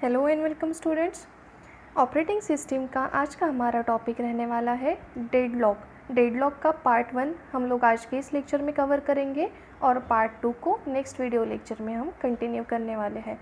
Hello and welcome students. Operating system का आज का हमारा टॉपिक रहने वाला है डेडलॉक। डेडलॉक का पार्ट 1 हम लोग आज के इस लेक्चर में कवर करेंगे और पार्ट 2 को नेक्स्ट वीडियो लेक्चर में हम कंटिन्यू करने वाले हैं।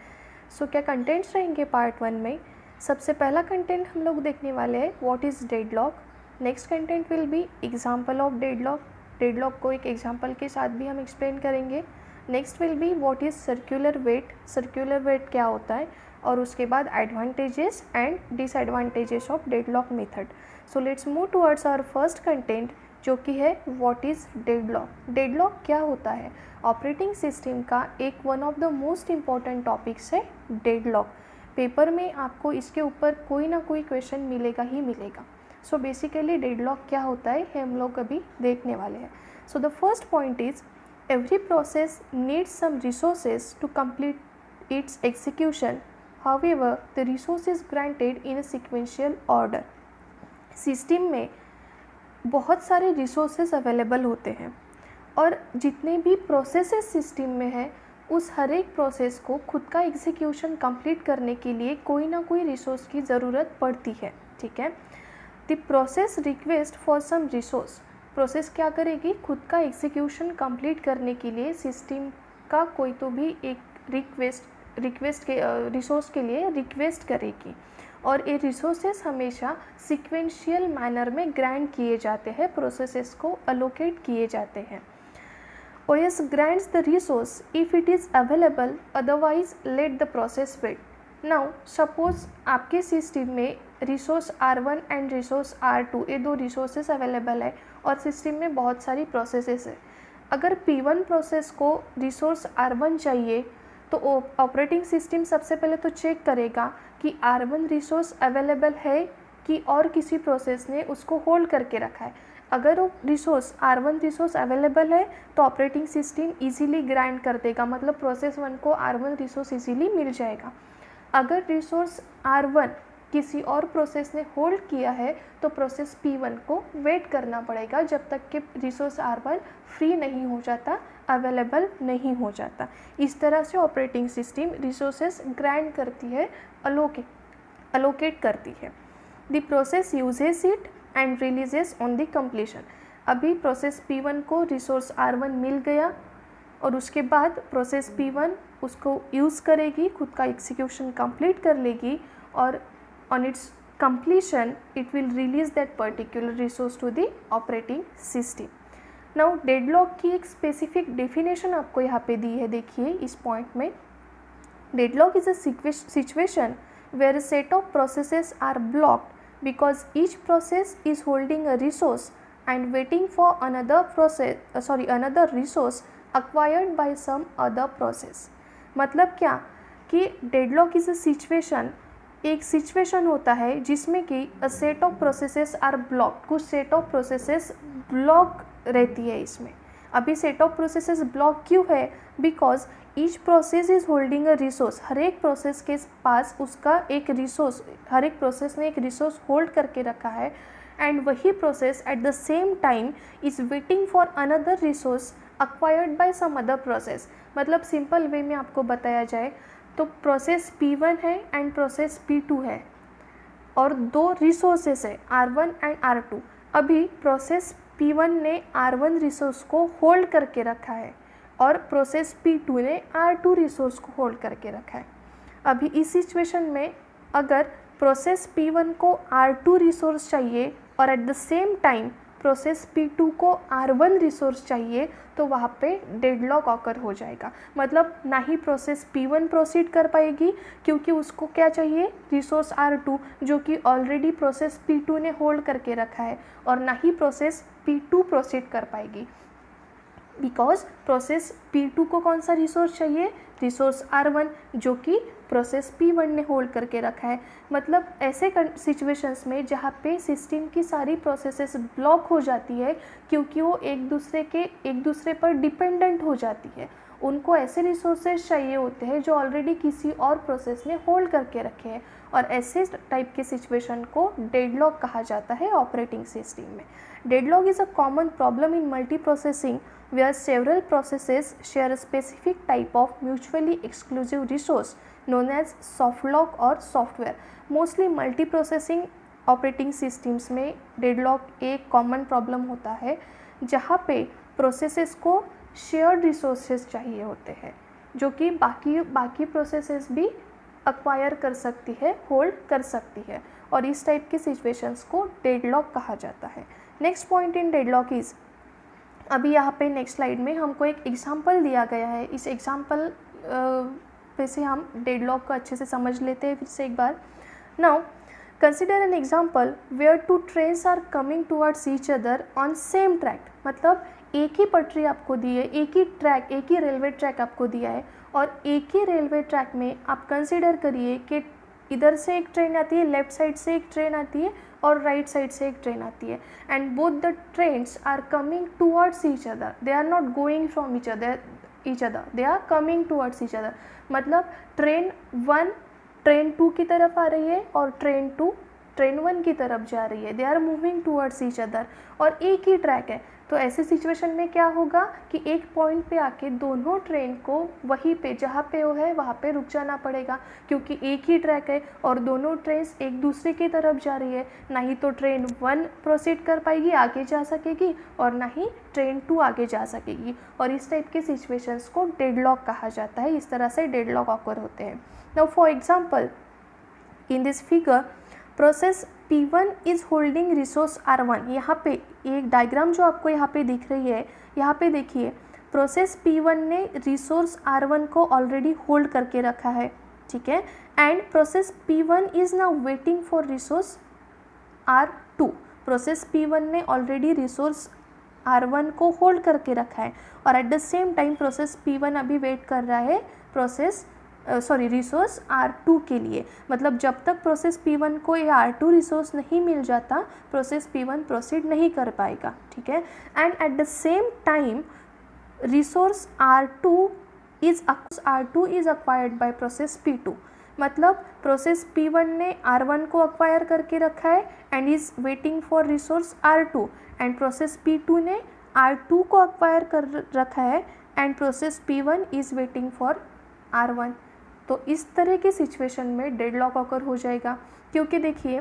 सो क्या कंटेंट्स रहेंगे पार्ट 1 में? सबसे पहला कंटेंट हम लोग देखने वाले हैं what is deadlock. Next content will be example of deadlock. Deadlock को एक एग्जाम्पल के साथ भी हम एक्सप्लेन करेंगे। Next will be what is circular wait. Circular wait क्या होता है, और उसके बाद advantages and disadvantages of deadlock method. So let's move towards our first content जो कि है व्हाट इज़ डेडलॉक। डेडलॉक क्या होता है? ऑपरेटिंग सिस्टम का एक one of the most important topics है डेडलॉक। पेपर में आपको इसके ऊपर कोई ना कोई क्वेश्चन मिलेगा ही मिलेगा। सो बेसिकली डेडलॉक क्या होता है हम लोग अभी देखने वाले हैं। So the first point is every process needs some resources to complete its execution. However, the resource is granted in a sequential order. System में बहुत सारे रिसोर्सेज अवेलेबल होते हैं और जितने भी प्रोसेसेस सिस्टम में है उस हर एक प्रोसेस को खुद का एग्जीक्यूशन कंप्लीट करने के लिए कोई ना कोई रिसोर्स की ज़रूरत पड़ती है। ठीक है, the process request for some resource. Process क्या करेगी? खुद का एग्जीक्यूशन कंप्लीट करने के लिए सिस्टम का कोई तो भी एक रिक्वेस्ट के रिसोर्स के लिए रिक्वेस्ट करेगी और ये रिसोर्सेस हमेशा सीक्वेंशियल मैनर में ग्रांट किए जाते हैं, प्रोसेसेस को अलोकेट किए जाते हैं। OS grants the resource if it is available, otherwise let the process wait. Now suppose आपके सिस्टम में resource R1 and resource R2 ये दो रिसोर्सेस अवेलेबल है और सिस्टम में बहुत सारी प्रोसेसेस है। अगर P1 प्रोसेस को रिसोर्स R1 चाहिए तो ऑपरेटिंग सिस्टम सबसे पहले तो चेक करेगा कि R1 रिसोर्स अवेलेबल है कि और किसी प्रोसेस ने उसको होल्ड करके रखा है। अगर वो रिसोर्स R1 रिसोर्स अवेलेबल है तो ऑपरेटिंग सिस्टम इजीली ग्रांट कर देगा, मतलब प्रोसेस 1 को R1 रिसोर्स इजीली मिल जाएगा। अगर रिसोर्स R1 किसी और प्रोसेस ने होल्ड किया है तो प्रोसेस P1 को वेट करना पड़ेगा जब तक कि रिसोर्स R1 फ्री नहीं हो जाता, अवेलेबल नहीं हो जाता। इस तरह से ऑपरेटिंग सिस्टम रिसोर्सेस ग्रांट करती है, अलोकेट करती है। The process uses it and releases on the completion. अभी प्रोसेस P1 को रिसोर्स R1 मिल गया और उसके बाद प्रोसेस P1 उसको यूज़ करेगी, खुद का एग्जीक्यूशन कंप्लीट कर लेगी और on its completion it will release that particular resource to the operating system. Now deadlock की एक स्पेसिफिक डेफिनेशन आपको यहाँ पे दी है, देखिए इस पॉइंट में। Deadlock is a situation where a set of processes are blocked because each process is holding a resource and waiting for another resource acquired by some other process. मतलब क्या कि डेडलॉक इज अ सिचुएशन, एक situation होता है जिसमें कि अ set of processes R block, कुछ set of processes block रहती है इसमें। अभी सेट ऑफ प्रोसेसेस ब्लॉक क्यों है? Because each process is holding a resource. हर एक प्रोसेस के पास उसका एक रिसोर्स, हर एक प्रोसेस ने एक रिसोर्स होल्ड करके रखा है एंड वही process at the same time is waiting for another resource acquired by some other process. मतलब सिंपल वे में आपको बताया जाए तो प्रोसेस P1 है एंड प्रोसेस P2 है और दो रिसोर्सेस है R1 एंड R2। अभी प्रोसेस P1 ने R1 रिसोर्स को होल्ड करके रखा है और प्रोसेस P2 ने R2 रिसोर्स को होल्ड करके रखा है। अभी इस सिचुएशन में अगर प्रोसेस P1 को R2 रिसोर्स चाहिए और eight the same time process P2 को R1 रिसोर्स चाहिए तो वहाँ पे डेडलॉक ऑकर हो जाएगा। मतलब ना ही प्रोसेस P1 प्रोसीड कर पाएगी क्योंकि उसको क्या चाहिए? रिसोर्स R2 जो कि ऑलरेडी प्रोसेस P2 ने होल्ड करके रखा है, और ना ही प्रोसेस P2 प्रोसीड कर पाएगी बिकॉज प्रोसेस P2 को कौन सा रिसोर्स चाहिए? रिसोर्स R1 जो कि प्रोसेस P1 ने होल्ड करके रखा है। मतलब ऐसे सिचुएशंस में जहाँ पे सिस्टम की सारी प्रोसेसेस ब्लॉक हो जाती है क्योंकि वो एक दूसरे पर डिपेंडेंट हो जाती है, उनको ऐसे रिसोर्सेज चाहिए होते हैं जो ऑलरेडी किसी और प्रोसेस ने होल्ड करके रखे हैं, और ऐसे टाइप के सिचुएशन को डेडलॉक कहा जाता है ऑपरेटिंग सिस्टम में। Deadlock is a common problem in multi processing where several processes share a specific type of mutually exclusive resource known as soft lock और software. Mostly multi processing operating systems में deadlock एक common problem होता है, जहाँ पे processes को shared resources चाहिए होते हैं, जो कि बाकी प्रोसेसेस भी एक्वायर कर सकती है, होल्ड कर सकती है, और इस टाइप के सिचुएशंस को डेडलॉक कहा जाता है। Next point in deadlock is, अभी यहाँ पे नेक्स्ट स्लाइड में हमको एक एग्जांपल दिया गया है। इस एग्जांपल पे से हम डेडलॉक को अच्छे से समझ लेते हैं फिर से एक बार। Now consider an example where two trains are coming towards each other on same track. मतलब एक ही पटरी आपको दी है, एक ही रेलवे ट्रैक आपको दिया है, और एक ही रेलवे ट्रैक में आप कंसिडर करिए कि इधर से एक ट्रेन आती है, लेफ्ट साइड से एक ट्रेन आती है, और राइट साइड से एक ट्रेन आती है, and both the trains are coming towards each other, they are not going from each other, they are coming towards each other. मतलब ट्रेन 1 ट्रेन 2 की तरफ आ रही है और ट्रेन 2 ट्रेन 1 की तरफ जा रही है, they are moving towards each other, और एक ही ट्रैक है। तो ऐसे सिचुएशन में क्या होगा कि एक पॉइंट पे आके दोनों ट्रेन को वहीं पे जहाँ पे वो है वहाँ पे रुक जाना पड़ेगा, क्योंकि एक ही ट्रैक है और दोनों ट्रेन्स एक दूसरे की तरफ जा रही है। ना ही तो ट्रेन 1 प्रोसीड कर पाएगी, आगे जा सकेगी, और ना ही ट्रेन 2 आगे जा सकेगी, और इस टाइप के सिचुएशंस को डेडलॉक कहा जाता है। इस तरह से डेडलॉक ऑकर होते हैं। Now for example, in this figure process P1 is holding resource R1। यहाँ पे एक डायग्राम जो आपको यहाँ पे दिख रही है, यहाँ पे देखिए प्रोसेस P1 ने रिसोर्स R1 को ऑलरेडी होल्ड करके रखा है, ठीक है, and process P1 is now waiting for resource R2। Process P1 ने ऑलरेडी रिसोर्स R1 को होल्ड करके रखा है, और eight the same time process P1 अभी वेट कर रहा है रिसोर्स R2 के लिए। मतलब जब तक प्रोसेस P1 को ये R2 रिसोर्स नहीं मिल जाता, प्रोसेस P1 प्रोसीड नहीं कर पाएगा, ठीक है। And eight the same time resource R2 is acquired by process P2। मतलब प्रोसेस P1 ने R1 को अक्वायर करके रखा है and is waiting for resource R2, and process P2 ने R2 को अक्वायर कर रखा है and process P1 is waiting for R1। तो इस तरह की सिचुएशन में डेडलॉक ऑकर हो जाएगा, क्योंकि देखिए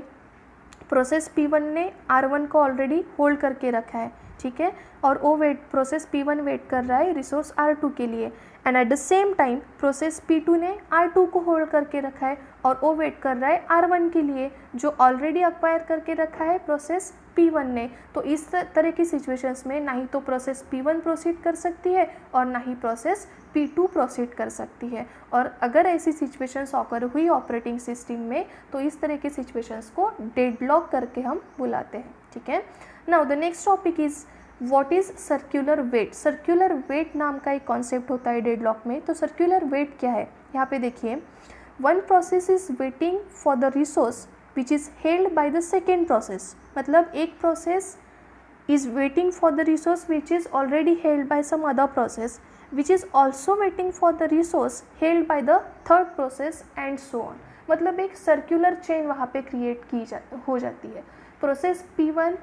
प्रोसेस P1 ने R1 को ऑलरेडी होल्ड करके रखा है, ठीक है, और वो प्रोसेस P1 वेट कर रहा है रिसोर्स R2 के लिए, and eight the same time process P2 ने R2 को होल्ड करके रखा है और वो वेट कर रहा है R1 के लिए, जो ऑलरेडी एक्वायर करके रखा है प्रोसेस P1 ने। तो इस तरह की सिचुएशंस में ना ही तो प्रोसेस P1 प्रोसीड कर सकती है और ना ही प्रोसेस P2 प्रोसीड कर सकती है। और अगर ऐसी सिचुएशंस ऑकर हुई ऑपरेटिंग सिस्टम में, तो इस तरह की सिचुएशंस को डेडलॉक करके हम बुलाते हैं, ठीक है। Now the next topic is what is circular wait. Circular wait नाम का एक कॉन्सेप्ट होता है डेडलॉक में। तो सर्कुलर वेट क्या है, यहाँ पे देखिए, one process is waiting for the resource which is held by the second process. मतलब एक process is waiting for the resource which is already held by some other process which is also waiting for the resource held by the third process and so on. मतलब एक circular chain वहाँ पे create हो जाती है। Process P1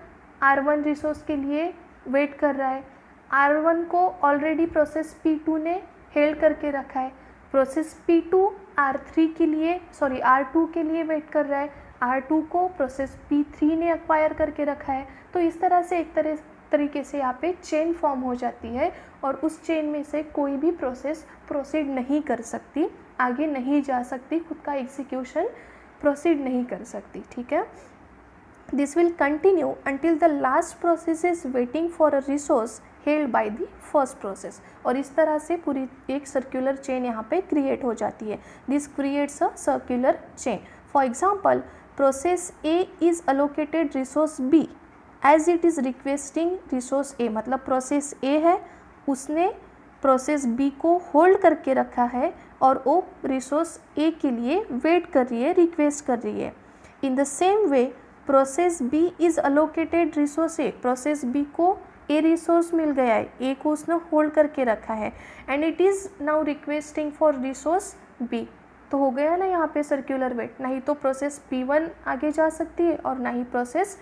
R1 resource के लिए wait कर रहा है, R1 को ऑलरेडी प्रोसेस P2 ने हेल्ड करके रखा है, प्रोसेस P2 R2 के लिए वेट कर रहा है, R2 को प्रोसेस P3 ने एक्वायर करके रखा है। तो इस तरह से एक तरीके से यहाँ पे चेन फॉर्म हो जाती है, और उस चेन में से कोई भी प्रोसेस प्रोसीड नहीं कर सकती, आगे नहीं जा सकती, खुद का एग्जीक्यूशन प्रोसीड नहीं कर सकती, ठीक है। This will continue until the last process is waiting for a resource held by the first process। और इस तरह से पूरी एक सर्कुलर चेन यहाँ पे क्रिएट हो जाती है। This creates a circular chain। For example, process A is allocated resource B as it is requesting resource A। मतलब प्रोसेस A है, उसने प्रोसेस B को होल्ड करके रखा है और वो रिसोर्स A के लिए वेट कर रही है, रिक्वेस्ट कर रही है। In the same way process B is allocated resource A। Process B को A रिसोर्स मिल गया है, A को उसने होल्ड करके रखा है, and it is now requesting for resource B। तो हो गया ना यहाँ पे सर्कुलर वेट, नहीं तो प्रोसेस P1 आगे जा सकती है और ना ही प्रोसेस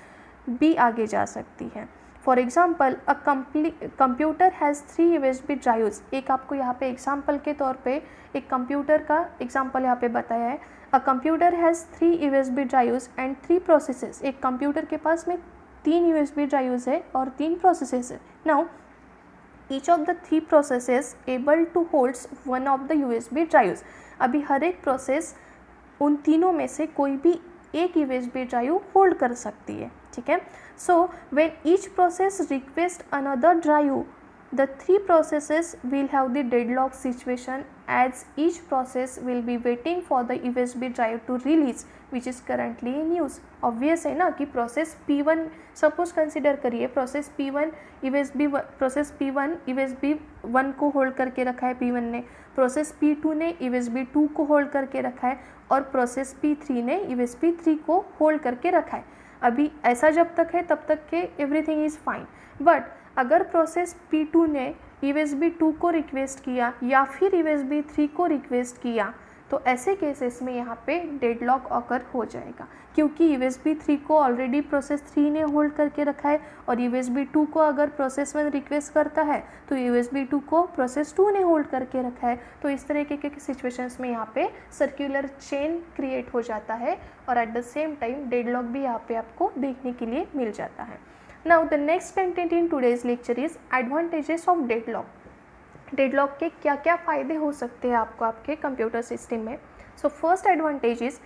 B आगे जा सकती है। For example a computer has 3 USB drives. एक आपको यहाँ पे एग्जाम्पल के तौर पे एक कंप्यूटर का एग्जाम्पल यहाँ पे बताया है। A computer has 3 USB drives and 3 processes. एक कंप्यूटर के पास में 3 USB ड्राइव्स है और 3 प्रोसेसेस है। Now each of the 3 processes able to holds one of the USB drives. अभी हर एक प्रोसेस उन तीनों में से कोई भी एक USB ड्राइव होल्ड कर सकती है, ठीक है। So when each process request another drive, the 3 processes will have the deadlock situation as each process will be waiting for the USB drive to release which is currently in use। obvious है ना कि process P1 suppose consider करिए, process P1 process P1 USB 1 को hold करके रखा है P1 ने, process P2 ने USB 2 को होल्ड करके रखा है और प्रोसेस P3 ने USB 3 को होल्ड करके रखा है। अभी ऐसा जब तक है तब तक के एवरीथिंग इज़ फाइन, बट अगर प्रोसेस P2 ने USB 2 को रिक्वेस्ट किया या फिर USB 3 को रिक्वेस्ट किया तो ऐसे केसेस में यहाँ पे डेडलॉक ऑकर हो जाएगा, क्योंकि USB 3 को ऑलरेडी प्रोसेस 3 ने होल्ड करके रखा है और USB 2 को अगर प्रोसेस 1 रिक्वेस्ट करता है तो USB 2 को प्रोसेस 2 ने होल्ड करके रखा है। तो इस तरीके के सिचुएशंस में यहाँ पे सर्कुलर चेन क्रिएट हो जाता है और eight the same time deadlock भी यहाँ पे आपको देखने के लिए मिल जाता है। Now the next content in today's lecture is advantages of deadlock। Deadlock के क्या क्या फ़ायदे हो सकते हैं आपको आपके कंप्यूटर सिस्टम में। So first advantage is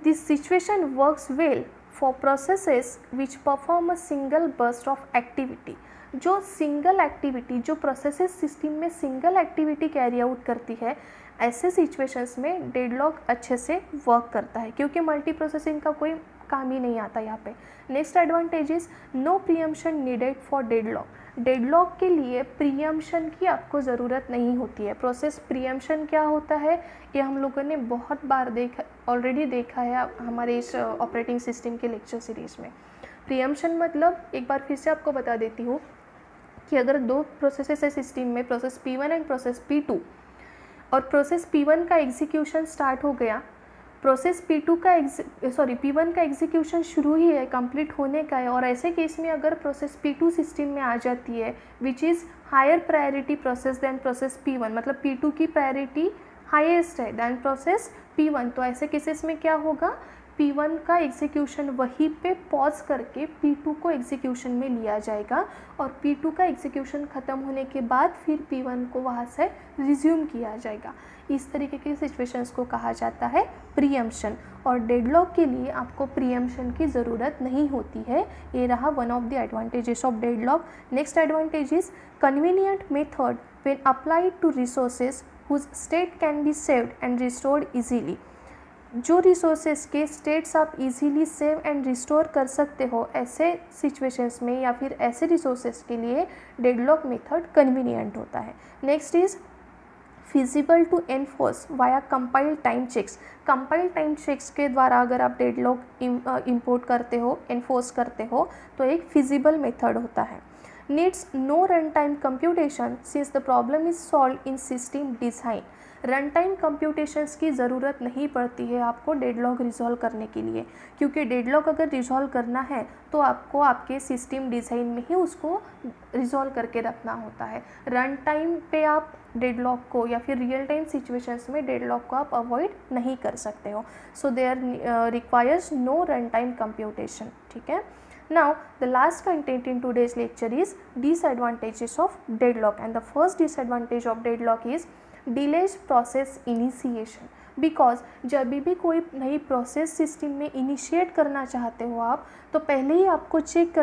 this situation works well for processes which perform a single burst of activity. जो सिंगल एक्टिविटी, जो प्रोसेसेस सिस्टम में सिंगल एक्टिविटी कैरी आउट करती है, ऐसे सिचुएशंस में डेडलॉक अच्छे से वर्क करता है, क्योंकि मल्टी प्रोसेसिंग का कोई काम ही नहीं आता यहाँ पे। Next advantage is no preemption needed for deadlock. Deadlock के लिए प्रीएम्पशन की आपको ज़रूरत नहीं होती है। प्रोसेस प्रीएम्पशन क्या होता है ये हम लोगों ने बहुत बार ऑलरेडी देखा है हमारे इस ऑपरेटिंग सिस्टम के लेक्चर सीरीज में। प्रीएम्पशन मतलब एक बार फिर से आपको बता देती हूँ कि अगर 2 प्रोसेसेस है सिस्टम में, process P1 and process P2, और प्रोसेस P1 का एग्जीक्यूशन स्टार्ट हो गया, प्रोसेस P1 का एग्जीक्यूशन शुरू ही है, कंप्लीट होने का है, और ऐसे केस में अगर प्रोसेस P2 सिस्टम में आ जाती है which is higher priority process than process P1, मतलब P2 की प्रायोरिटी हाईएस्ट है दैन प्रोसेस P1, तो ऐसे केसेस में क्या होगा, P1 का एग्जीक्यूशन वहीं पे पॉज करके P2 को एग्जीक्यूशन में लिया जाएगा और P2 का एग्जीक्यूशन ख़त्म होने के बाद फिर P1 को वहाँ से रिज्यूम किया जाएगा। इस तरीके के सिचुएशंस को कहा जाता है प्रीएम्पशन, और डेडलॉक के लिए आपको प्रीएम्पशन की ज़रूरत नहीं होती है। ये रहा one of the advantages of deadlock. Next advantage is convenient method when applied to resources whose state can be saved and restored easily. जो रिसोर्सेज के स्टेट्स आप इजीली सेव एंड रिस्टोर कर सकते हो, ऐसे सिचुएशंस में या फिर ऐसे रिसोर्सेज के लिए डेडलॉक मेथड कन्वीनियंट होता है। Next is feasible to enforce via compile time checks. Compile time checks के द्वारा अगर आप डेडलॉक इंपोर्ट करते हो, एनफोर्स करते हो, तो एक फिजिबल मेथड होता है। Needs no run time computation since the problem is solve in system design. Run time computations की ज़रूरत नहीं पड़ती है आपको डेडलॉक रिजॉल्व करने के लिए, क्योंकि डेडलॉक अगर रिजॉल्व करना है तो आपको आपके सिस्टम डिज़ाइन में ही उसको रिजॉल्व करके रखना होता है। रन टाइम पे आप डेडलॉक को या फिर रियल टाइम सिचुएशंस में डेडलॉक को आप अवॉइड नहीं कर सकते हो। So there requires no run time computation, ठीक है। Now the last content in today's lecture is disadvantages of deadlock, and the first disadvantage of deadlock is delays process initiation। Because जब भी कोई नई प्रोसेस सिस्टम में initiate करना चाहते हो आप, तो पहले ही आपको चेक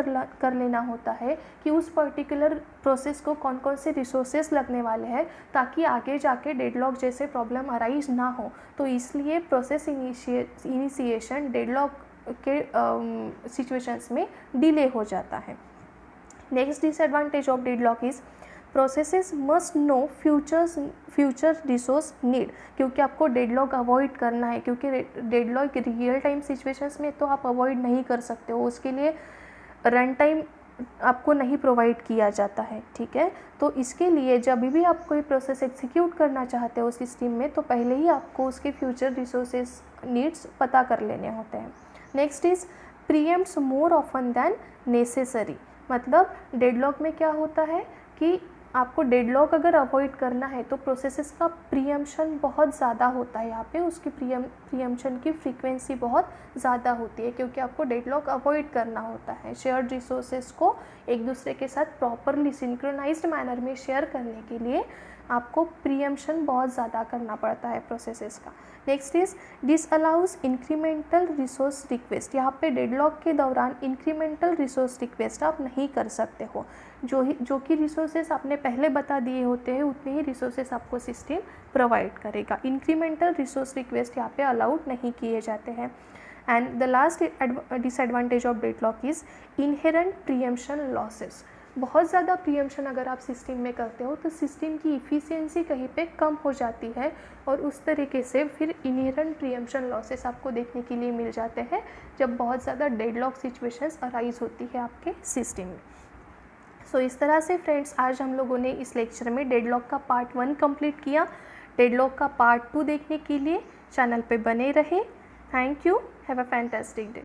कर लेना होता है कि उस पर्टिकुलर प्रोसेस को कौन कौन से रिसोर्सेस लगने वाले हैं, ताकि आगे जाके डेडलॉक जैसे प्रॉब्लम अराइज ना हो। तो इसलिए प्रोसेस इनिशिएशन डेडलॉक के सिचुएशंस में डिले हो जाता है। Next disadvantage of deadlock is processes must know future resource need, क्योंकि आपको डेडलॉक अवॉइड करना है, क्योंकि डेडलॉक रियल टाइम सिचुएशंस में तो आप अवॉइड नहीं कर सकते हो, उसके लिए रन टाइम आपको नहीं प्रोवाइड किया जाता है, ठीक है। तो इसके लिए जब भी आप कोई प्रोसेस एग्जीक्यूट करना चाहते हो सिस्टम में, तो पहले ही आपको उसके फ्यूचर रिसोर्सेस नीड्स पता कर लेने होते हैं। Next is preempts more often than necessary. मतलब डेडलॉक में क्या होता है कि आपको डेडलॉक अगर अवॉइड करना है तो प्रोसेसेस का प्रीएम्पशन बहुत ज़्यादा होता है, यहाँ पे उसकी प्रीएम्पशन की फ्रीक्वेंसी बहुत ज़्यादा होती है, क्योंकि आपको डेडलॉक अवॉइड करना होता है। शेयर्ड रिसोर्सेज को एक दूसरे के साथ प्रॉपरली सिंक्रोनाइज्ड मैनर में शेयर करने के लिए आपको प्रीएम्पशन बहुत ज़्यादा करना पड़ता है प्रोसेसेस का। Next is disallows incremental resource request. यहाँ पे डेडलॉक के दौरान इंक्रीमेंटल रिसोर्स रिक्वेस्ट आप नहीं कर सकते हो। जो कि रिसोर्सेस आपने पहले बता दिए होते हैं उतने ही रिसोर्सेस आपको सिस्टम प्रोवाइड करेगा। इंक्रीमेंटल रिसोर्स रिक्वेस्ट यहाँ पे अलाउड नहीं किए जाते हैं। And the last disadvantage of deadlock is inherent preemption losses. बहुत ज़्यादा प्रीएम्पशन अगर आप सिस्टम में करते हो तो सिस्टम की इफ़िशियंसी कहीं पे कम हो जाती है, और उस तरीके से फिर इनहेरेंट प्रीएम्पशन लॉसेस आपको देखने के लिए मिल जाते हैं जब बहुत ज़्यादा डेडलॉक सिचुएशंस अराइज होती है आपके सिस्टम में। सो इस तरह से फ्रेंड्स आज हम लोगों ने इस लेक्चर में डेडलॉक का पार्ट 1 कंप्लीट किया। डेडलॉक का पार्ट 2 देखने के लिए चैनल पे बने रहे। Thank you. Have a fantastic day.